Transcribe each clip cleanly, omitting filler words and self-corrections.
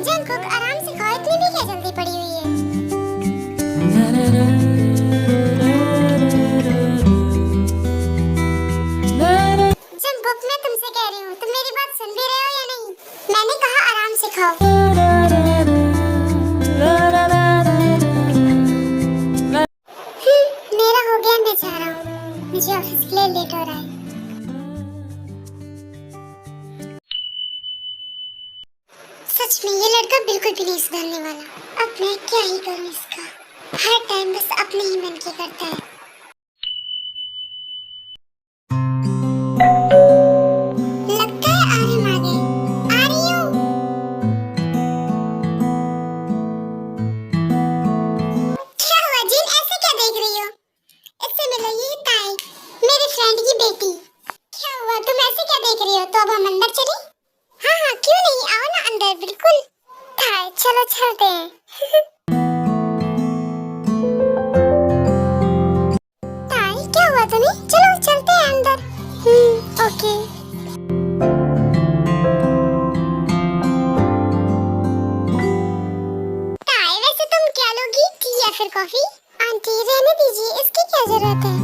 Jungkook आराम से खाओ, इतनी भी क्या जल्दी पड़ी हुई है। जंगकुक मैं तुमसे कह रही हूँ, तुम मेरी बात सुन भी रहे हो या नहीं? मैंने कहा आराम से खाओ। मेरा हो गया, मैं जा रहा हूँ, मुझे ऑफिस के लिए लेट हो रहा है। सच में ये लड़का बिल्कुल भी नहीं सुधरने वाला। अब मैं क्या ही करूँ इसका, हर टाइम बस अपने ही मन की करता है। लगता है आर्यन आ गए। आ रही हूँ। क्या हुआ जिन, ऐसे क्या देख रही हो? इससे मिलो, ये ताई, मेरे फ्रेंड की बेटी। क्या हुआ, तुम ऐसे क्या देख रही हो? तो अब हम अंदर चलें? हाँ हाँ क्यों नहीं, आओ ना अंदर, बिल्कुल। ताई चलो चलते हैं। ताई क्या हुआ तुम्हें? चलो चलते हैं अंदर। ओके। ताई वैसे तुम क्या लोगी, टी या फिर कॉफी? आंटी रहने दीजिए, इसकी क्या जरूरत है।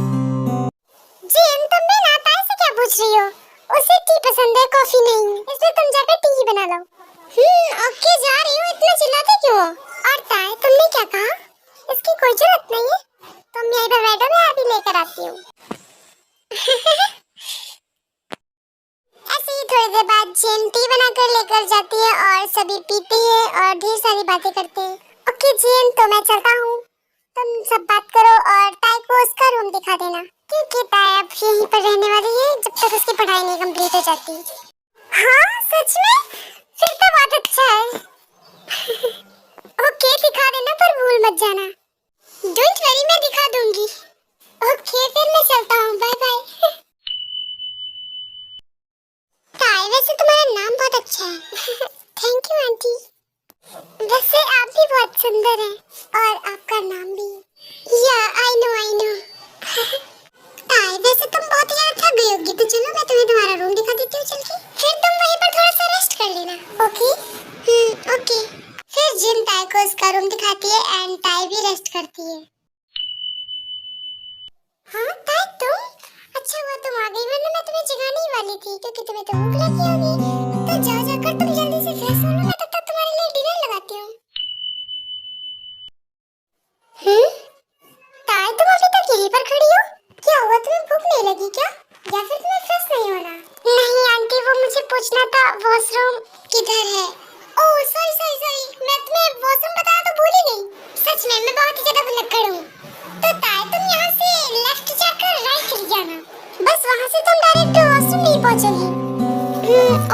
जिन तुम भी ना ताई से क्या पूछ रही हो? उसे टी पसंद है, कॉफी नहीं, इसलिए तुम जाकर टी ही बना लो। ओके जा रही हूँ, इतना चिल्लाते क्यों हो? और ताई तुमने क्या कहा? इसकी कोई जरूरत नहीं है, तुम यहीं पर बैठो, मैं अभी लेकर आती हूँ। ऐसे ही थोड़ी देर बाद जिन टी बनाकर लेकर जाती है और सभी पीते हैं और ढेर सारी बातें करते हैं। ओके जिन, तो मैं चलता हूँ, तुम सब बात करो और ताई को उसका रूम दिखा देना, क्योंकि ताई अब यहीं पर रहने वाली है जब तक उसकी पढ़ाई नहीं कंप्लीट हो जाती। हाँ सच में, फिर तो बहुत अच्छा है। ओके दिखा देना, पर भूल मत जाना। डोंट वरी, मैं दिखा दूंगी। ओके फिर मैं चलता हूँ, बाय बाय। ताई वैसे तुम्हारा नाम बहुत अच्छा है। Thank you aunty. वैसे आप भी बहुत सुंदर हैं और आपका नाम भी। या आई नो आई नो। ताई वैसे तुम बहुत ज्यादा थक गई होगी, तो चलो मैं तुम्हें तुम्हारा रूम दिखा देती हूँ चल के, फिर तुम वहीं पर थोड़ा सा रेस्ट कर लेना। Okay okay. फिर जिन ताई को उसका रूम दिखाती है एंड ताई भी रेस्ट करती है। हाँ ताई तुम, अच्छा हुआ तुम आ गई, वरना मैं तुम्हें जगाने ही वाली थी, क्योंकि तुम्हें तो भूख लगी होगी। तो जाओ जाकर तुम जल्दी से फ्रेश हो लो, मैं तब तक तुम्हारे लिए डिनर लगाती हूँ। ताई तुम अभी तक यहीं पर खड़ी हो? क्या हुआ, तुम्हें भूख नहीं लगी क्या, या फिर तुम्हें फ्रेश नहीं होना? नहीं आंटी, वो मुझे पूछना था वॉशरूम किधर है। ओह सॉरी सॉरी सॉरी, मैं तुम्हें वॉशरूम बताया तो भूल ही गई। सच में मैं बहुत ही ज्यादा भुलक्कड़ हूँ। तो ताई तुम यहाँ से लेफ्ट जाकर राइट चली जाना, बस वहाँ से तुम डायरेक्ट वॉशरूम नहीं पहुँचोगी।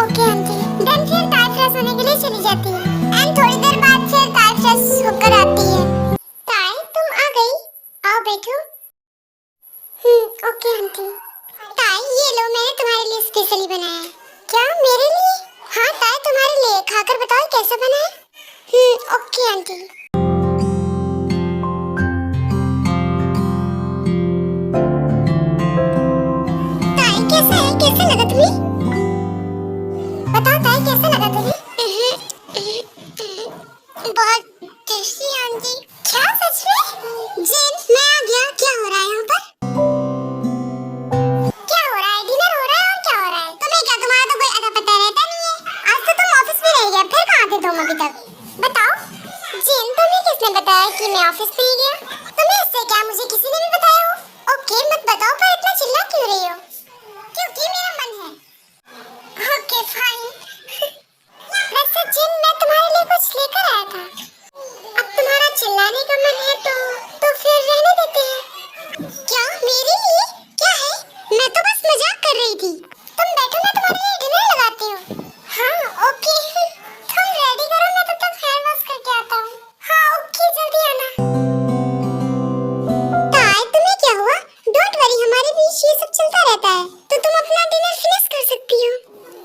Okay aunty. देन फिर ताई फ्रेश होने के लिए चली जाती है एंड थोड़ी देर बाद फिर ताई फ्रेश होकर आती है। ताई तुम आ गई, आओ बैठो। Okay aunty. ताई ये लो, मैंने तुम्हारे लिए स्पेशली बनाया है। क्या मेरे लिए? हाँ ताई तुम्हारे लिए, खाकर बताओ कैसा बना है। Okay aunty. ताई कैसा है, कैसा लगा तुम्हें? बताओ ताई कैसा लगा तुम्हें? बहुत टेस्टी आंटी। क्या सच में? जिन मैं आ गया, क्या हो रहा है यहाँ पर? क्या हो रहा है, डिनर हो रहा है और क्या हो रहा है? तुम्हें क्या, तुम्हारा तो कोई अता पता रहता नहीं है। आज तो तुम ऑफिस में रह गए, फिर कहाँ थे तुम अभी तक? बताओ जिन, तुम्हें किसने बताया कि मैं ऑफिस में ही गया? तुम्हें इससे क्या, मुझे किसी ने भी बताया हो? ओके मत बताओ, पर इतना चिल्ला क्यों रही हो? क्योंकि मेरा मन है। Okay fine. वैसे जिन मैं तुम्हारे लिए कुछ लेकर आया था। अब तुम्हारा चिल्लाने का मन है तो फिर रहने देते हैं। क्या मेरे लिए? क्या है? मैं तो बस मजाक कर रही थी। तुम बैठो, मैं तुम्हारे लिए डिनर लगाती हूँ। हाँ ओके। तुम रेडी करो, मैं तब तक हेयर वॉश करके आता हूँ। हाँ ओके जल्दी आना। ताई तुम्हें क्या हुआ? डोंट वरी, हमारे बीच ये सब चलता रहता है, तो तुम अपना डिनर फिनिश कर सकती हो।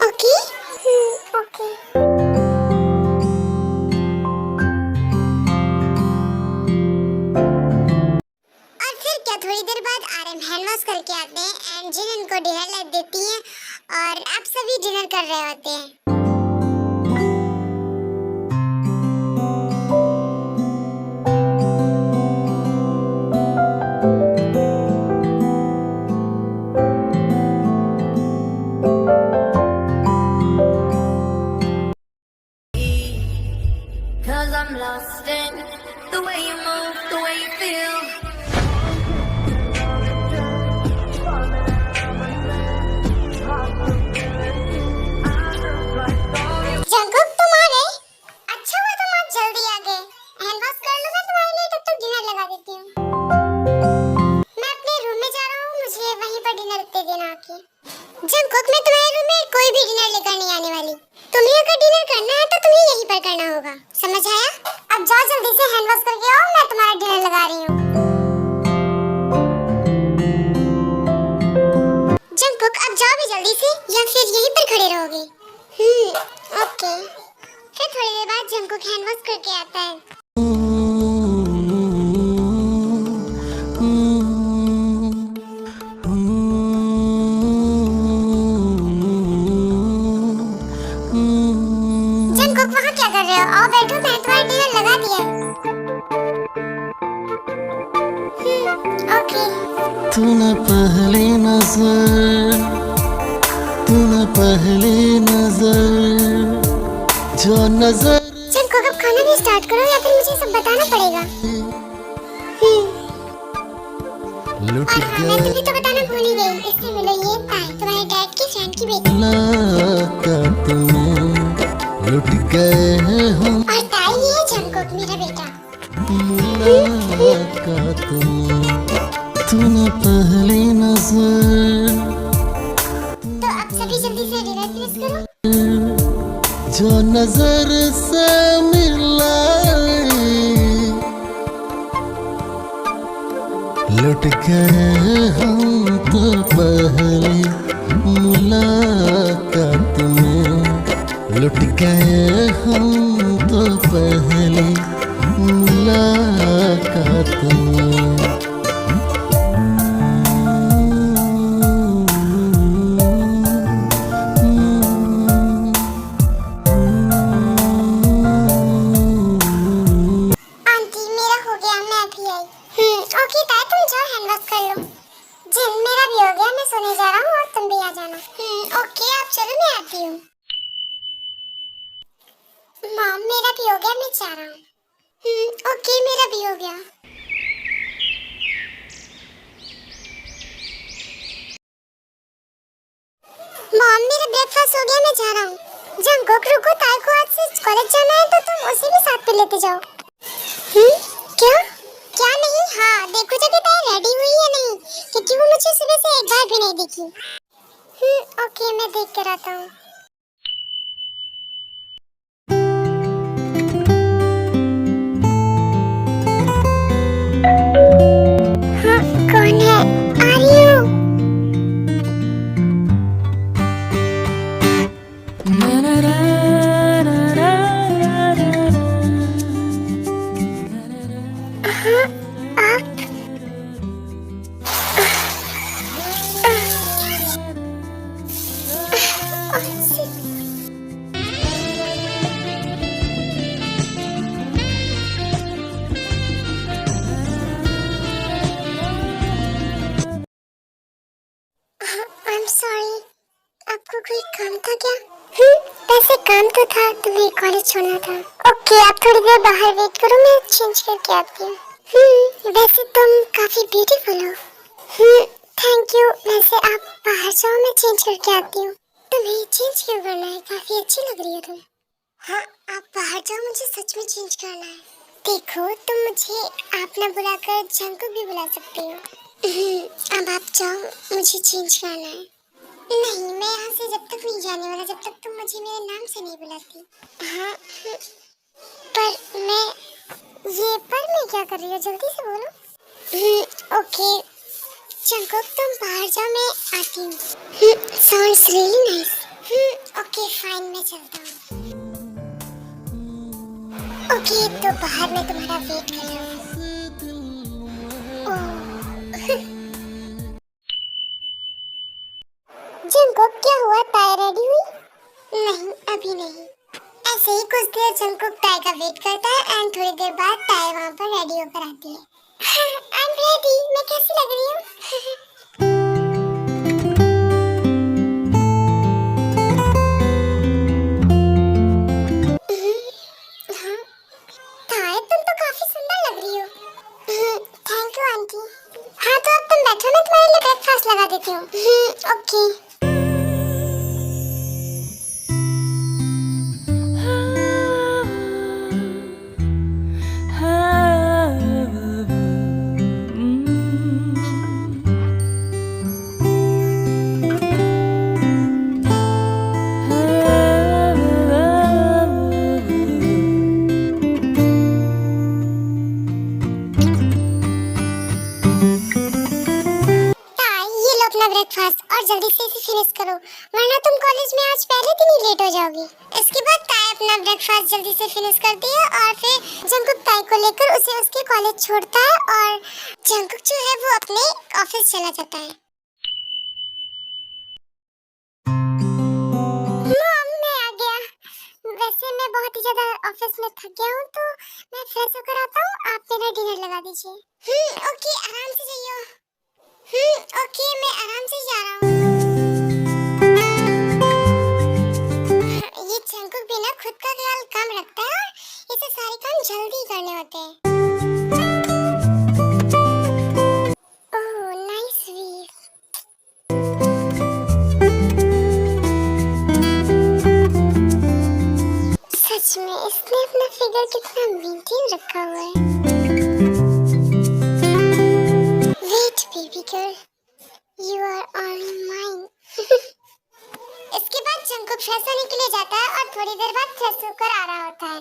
Okay okay. थोड़ी देर बाद आरएम हैंड वॉश करके आते हैं एंड जिन इनको डिनर ला देती है और आप सभी डिनर कर रहे होते हैं। I'm lost in the way you move, the way you feel. Jungkook तुम आ गए? अच्छा हुआ तुम आज जल्दी आ गए। हैंड वॉश कर लो, मैं तुम्हारे लिए तब तक डिनर लगा देती हूँ। मैं अपने रूम में जा रहा हूँ, मुझे वहीं पर डिनर दे देना आके। जंकुक मैं तुम्हारे रूम में कोई भी डिनर लेकर नहीं आने वाली। तुम्हें अगर डिनर करना है तो तुम्हें यहीं पर करना होगा, समझ आया? अब जाओ जल्दी से हैंड वॉश करके आओ, मैं तुम्हारा डिनर लगा रही हूँ। जंकुक अब जाओ भी जल्दी से, या फिर यहीं पर खड़े रहोगे? ओके। फिर थोड़ी देर बाद जंकुक हैंड वॉश करके आता है। जंकुक वहाँ क्या कर रहे हो? आओ बैठो, मैंने तुम्हारा डिनर लगा दिया है। ओके। तूने पहली नजर जो नजर। जंकुक अब खाना भी स्टार्ट करो या फिर मुझे सब बताना पड़ेगा। लुट और हाँ, मैं तुम्हें तो बताना भूल ही गई। इससे मिलो, ये ताई तुम्हारे डैड की फ्रेंड की बेटी। लुट गए हम। और ताई ये है जंकुक, मेरा बेटा। तूने पहली नजर तो अब सभी जल्दी से डिनर फिनिश करो। जो नजर से मिलाई, लुट गए हम तो पहली मुलाकात में। लुट गए हम तो पहली मुलाकात में। ओके ताई तुम जाओ हैंड वॉश कर लो। जिन मेरा भी हो गया, मैं सोने जा रहा हूँ और तुम भी आ जाना। ओके आप चलो, मैं आती हूँ। मॉम मेरा भी हो गया, मैं जा रहा हूँ। ओके मेरा भी हो गया। मॉम मेरा ब्रेकफास्ट हो गया, मैं जा रहा हूँ। जंकुक रुको, ताई को आज से कॉलेज जाना है तो तुम उसे भी साथ पे लेते जाओ। क्या? क्या नहीं? हाँ देखो जब ताई रेडी हुई है नहीं, क्योंकि वो मुझे सुबह से एक बार भी नहीं दिखी। ओके मैं देख कर आता हूँ। हाँ कौन है? आ रही हूँ। I'm sorry, आपको कोई काम था क्या? वैसे काम तो था, तुम्हें कॉलेज छोड़ना था। ओके आप थोड़ी देर बाहर वेट करो, मैं चेंज करके आती हूँ। वैसे तुम काफी ब्यूटीफुल हो। Thank you. वैसे आप बाहर जाओ, मैं चेंज करके आती हूँ। तुम्हें चेंज क्यों करना है? काफी अच्छी लग रही हो तुम। हाँ आप बाहर जाओ, मुझे सच में चेंज करना है। देखो तुम मुझे आप ना बुलाकर जंकुक भी बुला सकते हो। अब आप जाओ, मुझे चेंज करना है। नहीं मैं यहाँ से जब तक नहीं जाने वाला जब तक तुम मुझे मेरे नाम से नहीं बुलाती। हाँ पर मैं क्या कर रही हूँ? जल्दी से बोलो। ओके जंकुक तुम बाहर जाओ, मैं आती हूँ। Sounds really nice. Okay fine मैं चलता हूँ। ओके तो बाहर मैं तुम्हारा वेट कर रहा हूँ। जंकुक क्या हुआ? ताई रेडी हुई? नहीं अभी नहीं। ऐसे ही कुछ देर जंकुक ताई का वेट करता है एंड थोड़ी देर बाद ताई वहाँ पर रेडी होकर आती है। I am ready. मैं कैसी लग रही हूँ? और जल्दी से इसे फिनिश करो, वरना तुम कॉलेज में आज पहले दिन ही लेट हो जाओगी। इसके बाद ताई अपना ब्रेकफास्ट जल्दी से फिनिश करती है और फिर जंकुक ताई को लेकर उसे उसके कॉलेज छोड़ता है और जंकुक जो है वो अपने ऑफिस चला जाता है। मॉम, मैं आ गया। वैसे मैं बहुत ही ज्यादा ऑफिस में थक गया हूँ, तो मैं फ्रेश होकर आता हूँ। आप मेरा डिनर लगा दीजिए। ओके, आराम से जाइए। ओके, मैं आराम से जा रहा हूँ। ये जंकुक भी ना खुद का ख्याल कम रखता है और इसे सारे काम जल्दी करने होते हैं। ओह, नाइस व्यू। सच में इसने अपना फिगर कितना मेंटेन रखा हुआ है। Wait baby girl, you are on mine. इसके बाद जंकुक फ्रेश होने के लिए जाता है और थोड़ी देर बाद फ्रेश होकर आ रहा होता है।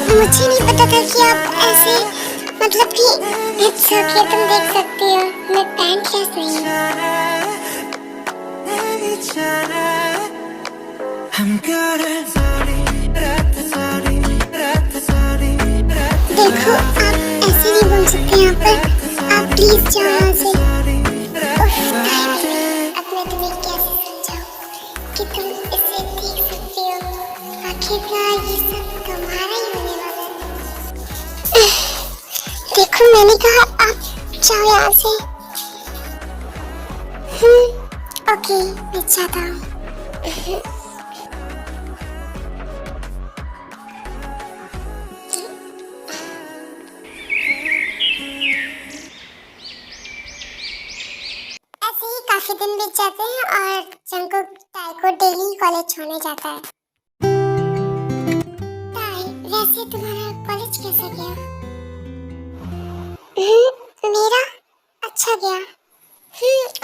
मुझे नहीं पता था कि आप ऐसे, मतलब कि इट्स ओके, तुम देख सकती हो मैं पैंट लेस नहीं देखो, आप ऐसे नहीं बोल सकते यहाँ पर। आप प्लीज जाओ यहाँ से। अब मैं तुम्हें कैसे समझाऊं कि तुम इसे देख सकती हो। आखिरकार ये सब तुम्हारा ही होने वाला है। देखो, मैंने कहा आप जाओ यहाँ से। ओके, मैं जाता हूँ। ऐसे ही काफी दिन बीत जाते हैं और जंकुक ताई को डेली कॉलेज छोड़ने जाता है। वैसे तुम्हारा कॉलेज कैसा गया? मेरा अच्छा गया।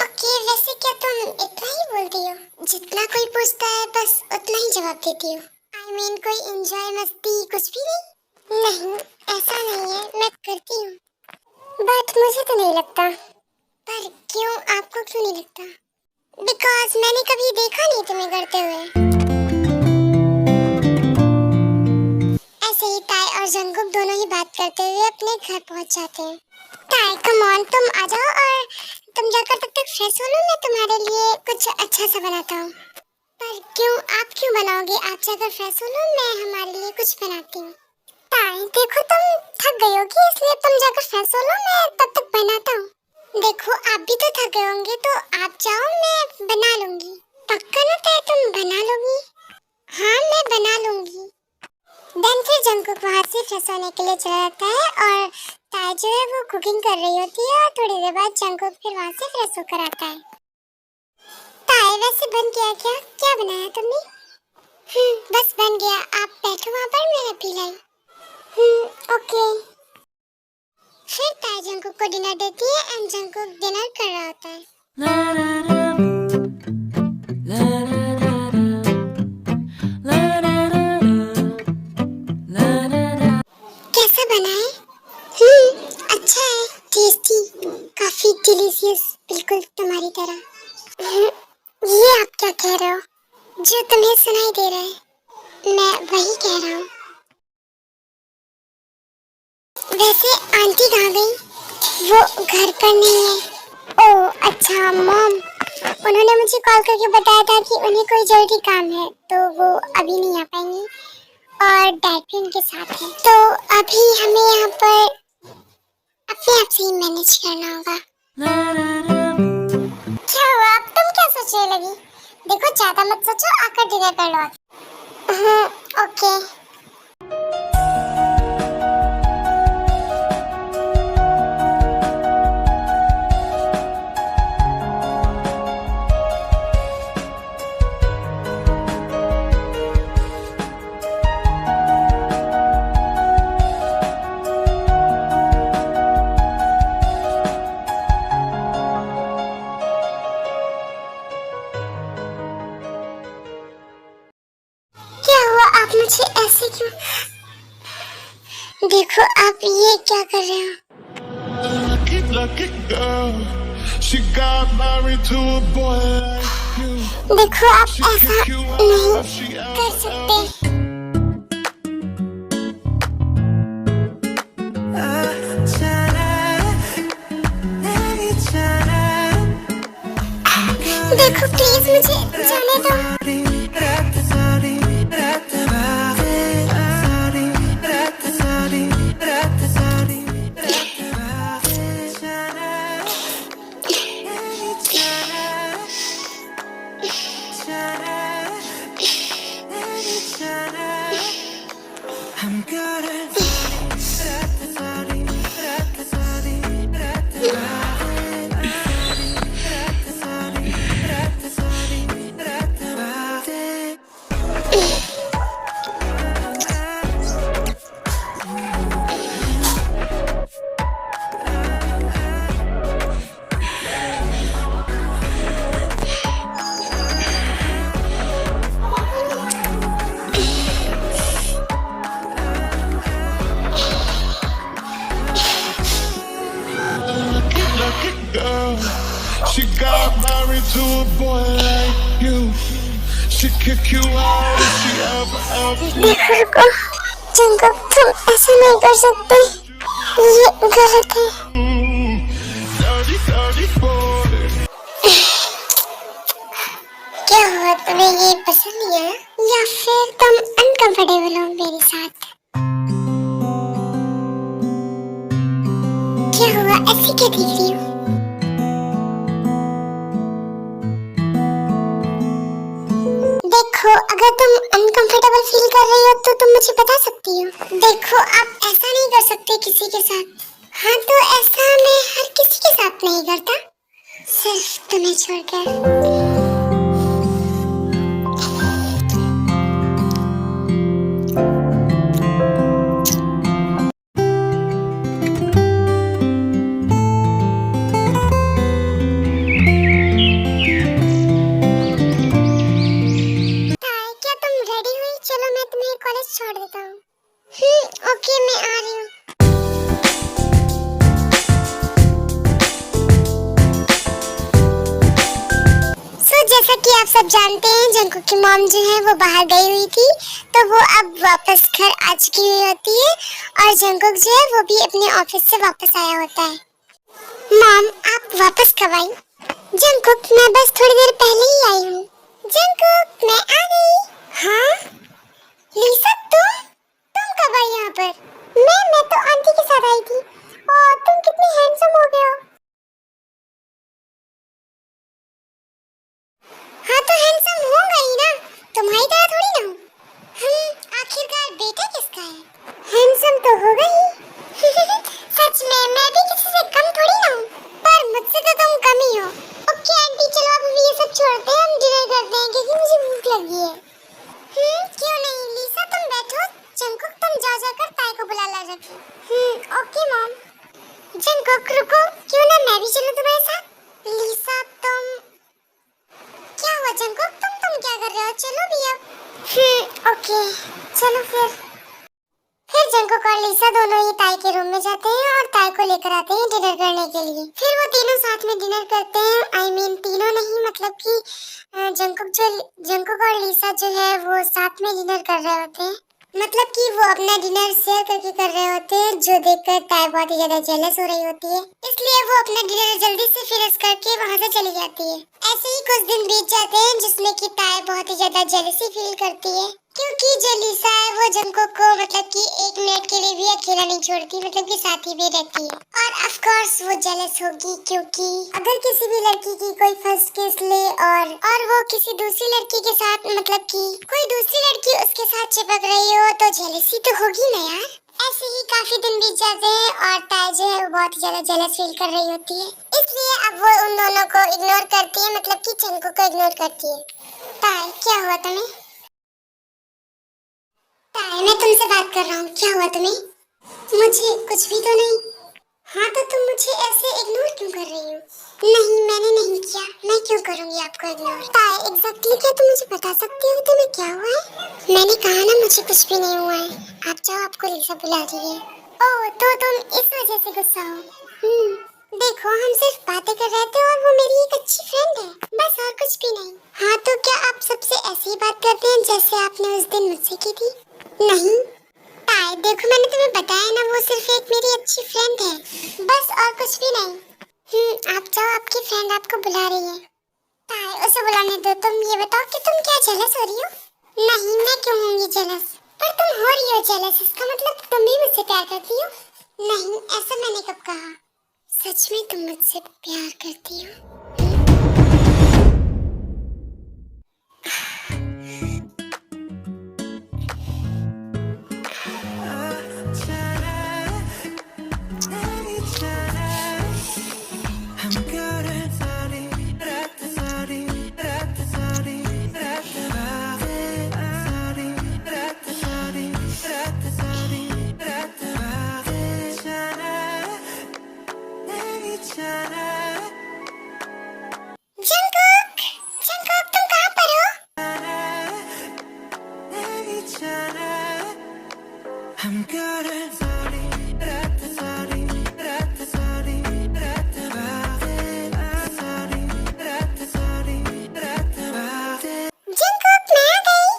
ओके, वैसे क्या तुम इतना ही बोलती हो? जितना कोई पूछता है बस उतना ही जवाब देती हो। I mean, कोई एंजॉय मस्ती कुछ भी नहीं? नहीं, ऐसा नहीं है, मैं करती हूँ। बट मुझे तो नहीं लगता। पर क्यों, आपको क्यों नहीं लगता? बिकॉज मैंने कभी देखा नहीं तुम्हें करते हुए। और जंकुक दोनों ही बात करते हुए अपने घर पहुंच जाते हैं। ताई, कम ऑन, तुम आ जाओ और तुम जाकर तब तक फ्रेश हो लो, मैं तुम्हारे लिए कुछ अच्छा सा बनाता हूँ। पर क्यों, आप क्यों बनाओगे? आप जाकर फ्रेश हो लो, मैं हमारे लिए कुछ बनाती हूँ। ताई, देखो तुम थक गई होगी, इसलिए तुम जाकर फ्रेश हो लो, मैं तब तक बनाता हूँ। देखो, आप भी तो थक गए होंगे, तो आप जाओ, मैं बना लूंगी। पक्का ना ताई, तुम बना लोगी? हाँ, मैं बना लूंगी। देन फिर जंकुक वहाँ से फ्रेश होने के लिए चला जाता है और ताई जो है वो कुकिंग कर रही होती है और थोड़ी देर बाद जंकुक फिर वहाँ से फ्रेश होकर आता है। ताई, वैसे बन गया क्या? क्या बनाया तुमने? बस बन गया, आप बैठो वहाँ पर, मैं पी लाई। ओके। फिर ताई जंकुक को डिनर देती है एंड जंकुक डिनर कर रहा होता है। अच्छा है, टेस्टी, काफी डिलीशियस, बिल्कुल तुम्हारी तरह। ये आप क्या कह रहे हो? जो तुम्हें सुनाई दे रहा है मैं वही कह रहा हूँ। वैसे आंटी कहाँ गई? वो घर पर नहीं है। ओह अच्छा, मॉम, उन्होंने मुझे कॉल करके बताया था कि उन्हें कोई जरूरी काम है, तो वो अभी नहीं आ पाएंगी और डैड भी उनके साथ है। तो अभी हमें यहाँ पर अपने आप से ही मैनेज करना होगा। क्या हुआ, अब तुम क्या सोचने लगी? देखो, ज्यादा मत सोचो, आकर डिनर कर लो। ओके। देखो आप ये क्या कर रहे हो? Lucky girl, she got married to a boy like you. देखो आप She ऐसा kick you out नहीं if she कर ever, सकते। देखो प्लीज मुझे जाने दो। lucky girl, she got married to a boy like you. She kick you out if she ever. देखो रुको, जंगल तुम ऐसा नहीं कर सकते, ये गलत है। Dirty, dirty boy. क्या हुआ, तुम्हें ये पसंद नहीं आया या फिर तुम अनकंफर्टेबल हो मेरे साथ? क्या हुआ, ऐसी क्या देख रही हो? देखो अगर तुम अनकंफर्टेबल फील कर रही हो तो तुम मुझे बता सकती हो। देखो आप ऐसा नहीं कर सकते किसी के साथ। हाँ तो ऐसा मैं हर किसी के साथ नहीं करता, सिर्फ तुम्हें छोड़कर। चलो मैं तुम्हें कॉलेज छोड़ देता हूँ। ओके मैं आ रही हूँ। जैसा कि आप सब जानते हैं, जंकुक की मॉम जो है वो बाहर गई हुई थी, तो वो अब वापस घर आ चुकी हुई होती है और जंकुक जो है वो भी अपने ऑफिस से वापस आया होता है। मॉम आप वापस कब आई? जंकुक मैं बस थोड़ी देर पहले ही आई हूँ। जंकुक मैं आ गई। हाँ लिसा तुम कब आई यहाँ पर? मैं तो आंटी के साथ आई थी। और तुम कितनी हैंडसम हो गए हो। हाँ तो हैंडसम होगा ही ना, तुम्हारी तरह थोड़ी ना हूँ। आखिरकार बेटा किसका है? हैंडसम तो होगा ही। सच में मैं भी किसी से कम थोड़ी ना हूँ, पर मुझसे तो तुम कम ही हो। ओके आंटी चलो अब ये सब छोड़ते हैं, हम डिनर करते हैं क्योंकि मुझे भूख लगी है। क्यों नहीं लिसा तुम बैठो, जंकुक तुम जाकर ताई को बुला ला रखो। Okay mom. जंकुक रुको, क्यों ना मैं भी चलूं तुम्हारे साथ? लिसा तुम क्या हुआ जंकुक, तुम क्या कर रहे हो? चलो भी अब। ओके चलो फिर जंकुक और लिसा दोनों ही ताई के रूम में जाते हैं और ताई को लेकर आते हैं डिनर करने के लिए। फिर वो तीनों साथ में डिनर करते हैं। आई मीन तीनों नहीं, मतलब कि जंकुक और लिसा जो है वो साथ में डिनर कर रहे होते हैं। मतलब कि वो अपना डिनर शेयर करके कर रहे होते हैं, जो देखकर ताई बहुत ही ज्यादा जेलस हो रही होती है। इसलिए वो अपना डिनर जल्दी से फिनिश करके वहाँ से चली जाती है। ऐसे ही कुछ दिन बीत जाते हैं जिसमें कि ताई बहुत ही ज्यादा जेलसी फील करती है, क्योंकि जो लिसा है वो जंकुक को मतलब कि 1 मिनट के लिए भी अकेला नहीं छोड़ती, मतलब कि साथ ही भी रहती है। और ऑफ कोर्स वो जेलस होगी, क्योंकि अगर किसी भी लड़की की कोई फर्स्ट किस ले और वो किसी दूसरी लड़की के साथ, मतलब कि कोई दूसरी लड़की उसके साथ चिपक रही हो तो जेलसी तो होगी ना यार। ऐसे ही काफी दिन बीत जाते हैं और ताई जो है वो बहुत ही ज्यादा जेलस फील कर रही होती है। इसलिए अब वो उन दोनों को इग्नोर करती है, मतलब कि जंकुक को इग्नोर करती है। ताई क्या हुआ तुम्हें? ताई मैं तुमसे बात कर रहा हूँ, क्या हुआ तुम्हें? मुझे कुछ भी तो नहीं। हाँ तो तुम मुझे ऐसे इग्नोर क्यों कर रही हो? नहीं मैंने नहीं किया, मैं क्यों करूँगी आपको इग्नोर? ताई एग्जैक्टली क्या तुम मुझे बता सकती हो तुम्हें क्या हुआ है? मैंने कहा ना मुझे कुछ भी नहीं हुआ है। आप जाओ, आपको लिसा बुला रही है। ओह, तो तुम इस वजह से गुस्सा हो? देखो, हम सिर्फ बातें कर रहे थे और वो मेरी एक अच्छी फ्रेंड है, बस, और कुछ भी नहीं। हाँ, तो क्या आप सबसे ऐसी ही बात करते हैं जैसे आपने उस दिन मुझसे की थी? नहीं ताई, देखो मैंने तुम्हें बताया ना, वो सिर्फ एक मेरी अच्छी फ्रेंड है, बस, और कुछ भी नहीं। आप जाओ, आपकी फ्रेंड आपको बुला रही है। ताई, उसे बुलाने दो। तुम ये बताओ कि तुम क्या जेलस हो रही हो? नहीं, मैं क्यों होंगी जेलस? पर तुम हो रही हो जेलस, इसका मतलब तुम भी मुझसे प्यार करती हो। नहीं, ऐसा मैंने कब कहा? सच में तुम मुझसे प्यार करती हो? जंगकुक, जंगकुक, तुम कहाँ पर हो? जंगकुक, मैं आ गई।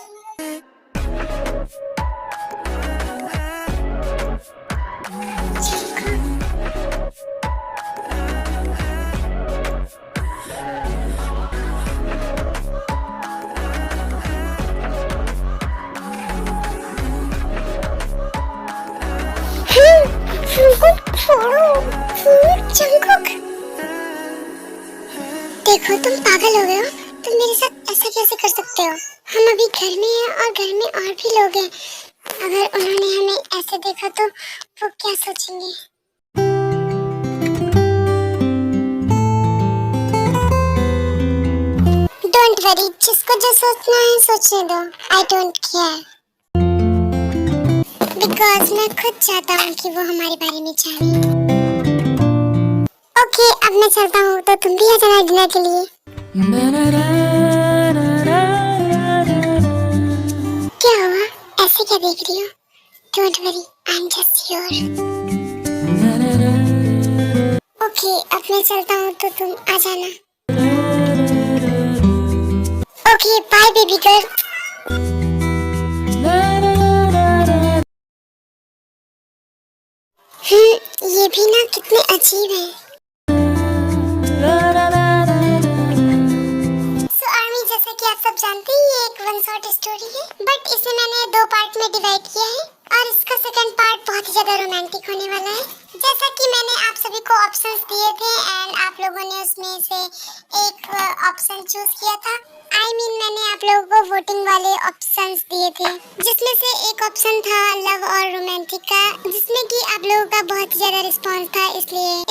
जंगकुक, छोड़ो। जंगकुक, देखो तुम पागल हो गए हो। तुम मेरे साथ ऐसा कैसे कर सकते हो? हम अभी घर में हैं और घर में और भी लोग हैं। अगर उन्होंने हमें ऐसे देखा तो वो क्या सोचेंगे? डोंट वरी, जिसको जो सोचना है सोचने दो। आई डोंट केयर, बिकॉज मैं खुद चाहता हूँ कि वो हमारे बारे में जाने। ओके, अब मैं चलता हूँ, तो तुम भी आ जाना डिनर के लिए। क्या हुआ? ऐसे क्या देख रही हो? Don't worry, I am just here. Okay, अब मैं चलता हूँ, तो तुम आ जाना। Okay, bye baby girl. ये भी ना कितने अजीब है। सो आर्मी, जैसा कि आप सब जानते हैं, ये एक वन शॉट स्टोरी है, बट इसे मैंने 2 पार्ट में डिवाइड किया है और इसका सेकंड पार्ट बहुत ही ज्यादा रोमांटिक होने वाला है। जैसा कि मैंने आप सभी को ऑप्शंस दिए थे एंड आप लोगों ने उसमें से एक ऑप्शन चूज किया था। मैंने आप लोगों को वोटिंग वाले ऑप्शंस दिए थे, जिसमें से एक ऑप्शन था लव और रोमांटिक का, जिसमें कि आप लोगों का बहुत ही ज्यादा रिस्पांस था, इसलिए